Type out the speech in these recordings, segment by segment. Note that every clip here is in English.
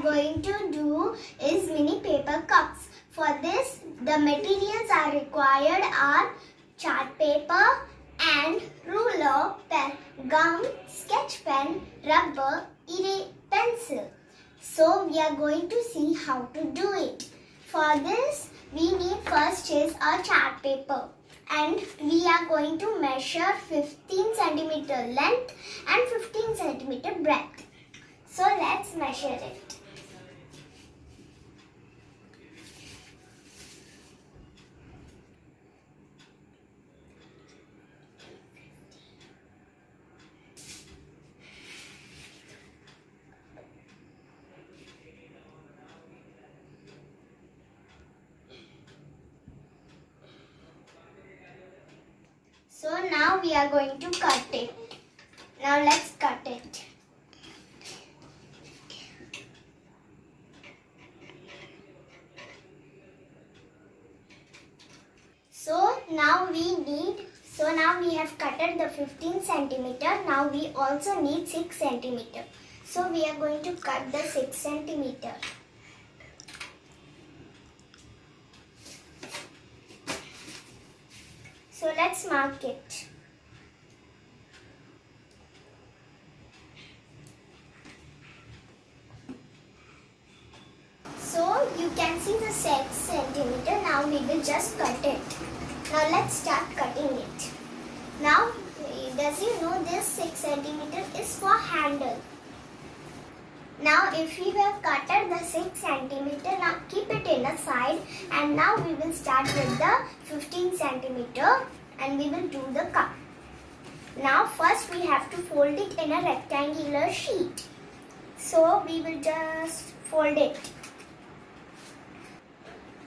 going to do is mini paper cups. For this, the materials are required are chart paper and ruler, pen, gum, sketch pen, rubber, erase, pencil. So we are going to see how to do it. For this, we need first is a chart paper. And we are going to measure 15 centimeter length and 15 centimeter breadth. So let's measure it. So now we are going to cut it. Now let's cut it. So now we have cutted the 15 centimeter. Now we also need 6 centimeter. So we are going to cut the 6 centimeter. So let's mark it. So you can see the 6 centimeter. Now we will just cut it. Now let's start cutting it. Now, does you know this 6 centimeter is for handle. Now if you have cutted the 6 centimeter, now keep it in a side, and now we will start with the 15 centimeter and we will do the cup. Now first we have to fold it in a rectangular sheet. So we will just fold it.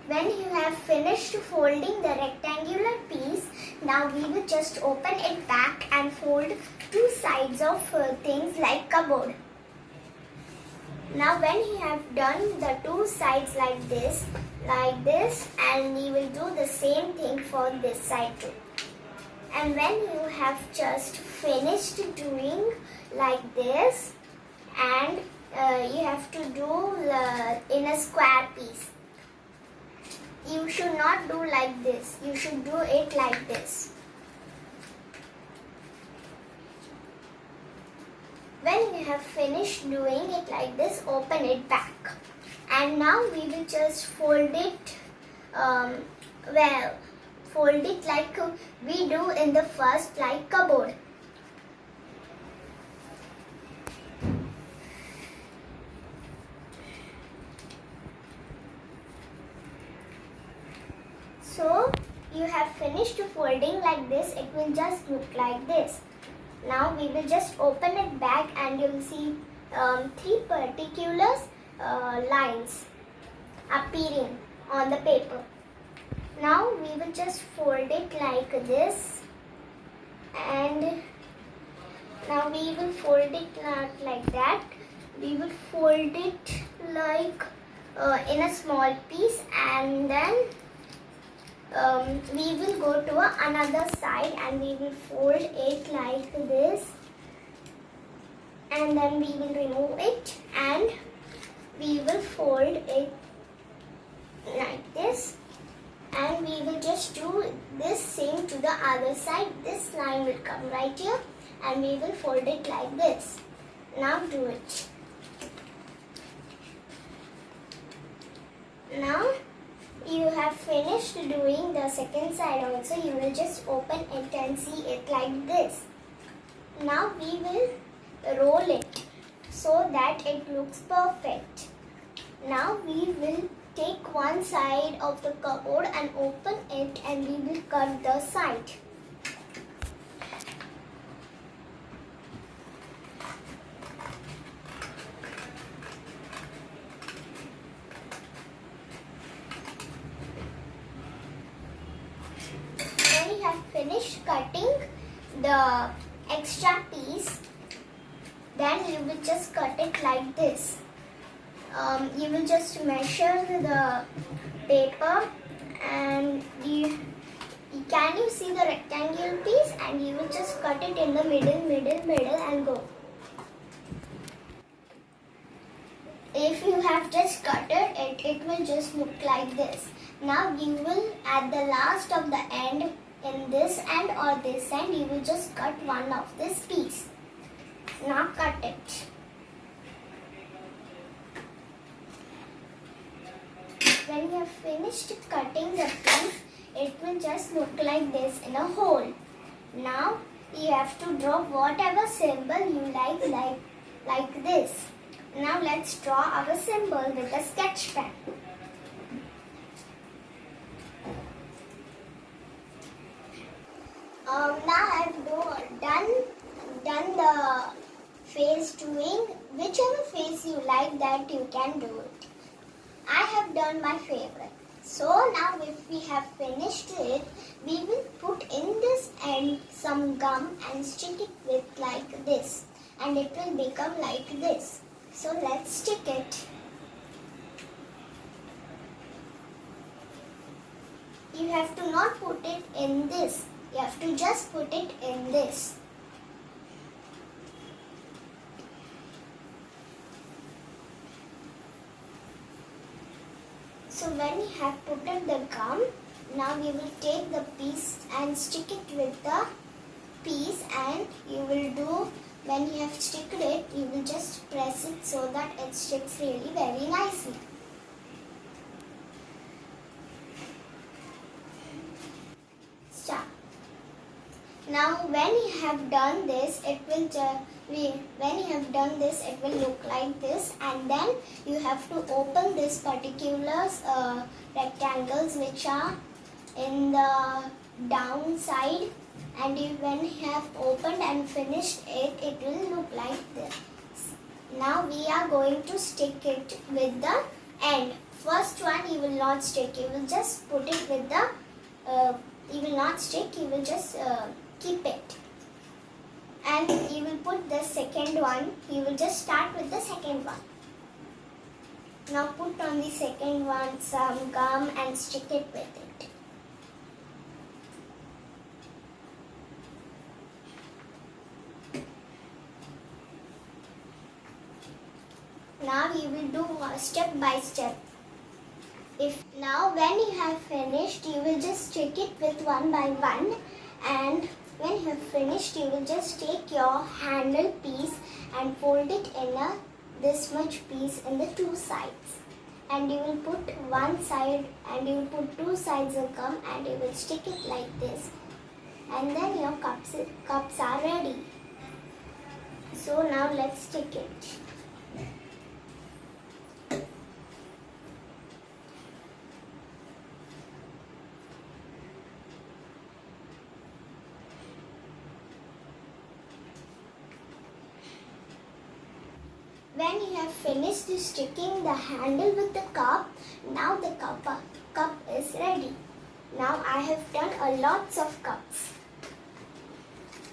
When you have finished folding the rectangular piece, now we will just open it back and fold two sides of things like cupboard. Now when you have done the two sides like this, and we will do the same thing for this side too. And when you have just finished doing like this, and you have to do in a square piece. You should not do like this. You should do it like this. When you have finished doing it like this, open it back. And now we will just fold it, fold it like we do in the first, like cupboard. So you have finished folding like this, it will just look like this. Now we will just open it back and you will see three particular lines appearing on the paper. Now we will just fold it like this, and now we will fold it not like that. We will fold it like in a small piece, and then we will go to another side and we will fold it like this, and then we will remove it and we will fold it like this, and we will just do this same to the other side. This line will come right here and we will fold it like this. Now do it. Now you have finished doing the second side also. You will just open it and see it like this. Now we will roll it so that it looks perfect. Now we will take one side of the cupboard and open it, and we will cut the side. When you have finished cutting the extra piece, then you will just cut it like this. You will just measure the paper, and can you see the rectangular piece, and you will just cut it in the middle and go. if you have just cut it, it will just look like this. Now you will, at the last of the end, in this end or this end, you will just cut one of this piece. Now cut it. When you have finished cutting the piece, it will just look like this in a hole. Now you have to draw whatever symbol you like this. Now let's draw our symbol with a sketch pen. Now I've done the face doing. Whichever face you like, that you can do it. I have done my favorite. So now if we have finished it, we will put in this end some gum and stick it with like this. And it will become like this. So let's stick it. You have to not put it in this. You have to just put it in this. So when you have put in the gum, now you will take the piece and stick it with the piece, and you will do, when you have sticked it, you will just press it so that it sticks really very nicely. Start. Now when you have done this, it will look like this, and then you have to open this particular rectangles which are in the down side, and when you have opened and finished it, it will look like this. Now we are going to stick it with the end. First one you will not stick, you will just put it with the, you will not stick, you will just keep it. And you will put the second one, you will just start with the second one. Now put on the second one some gum and stick it with it. Now you will do step by step. Now when you have finished, you will just stick it with one by one, and when you have finished, you will just take your handle piece and fold it in this much piece in the two sides. And you will put one side and you will put two sides of gum and you will stick it like this. And then your cups are ready. So now let's stick it. When you have finished sticking the handle with the cup, now the cup is ready. Now I have done a lots of cups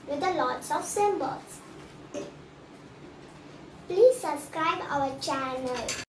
with a lots of symbols. Please subscribe our channel.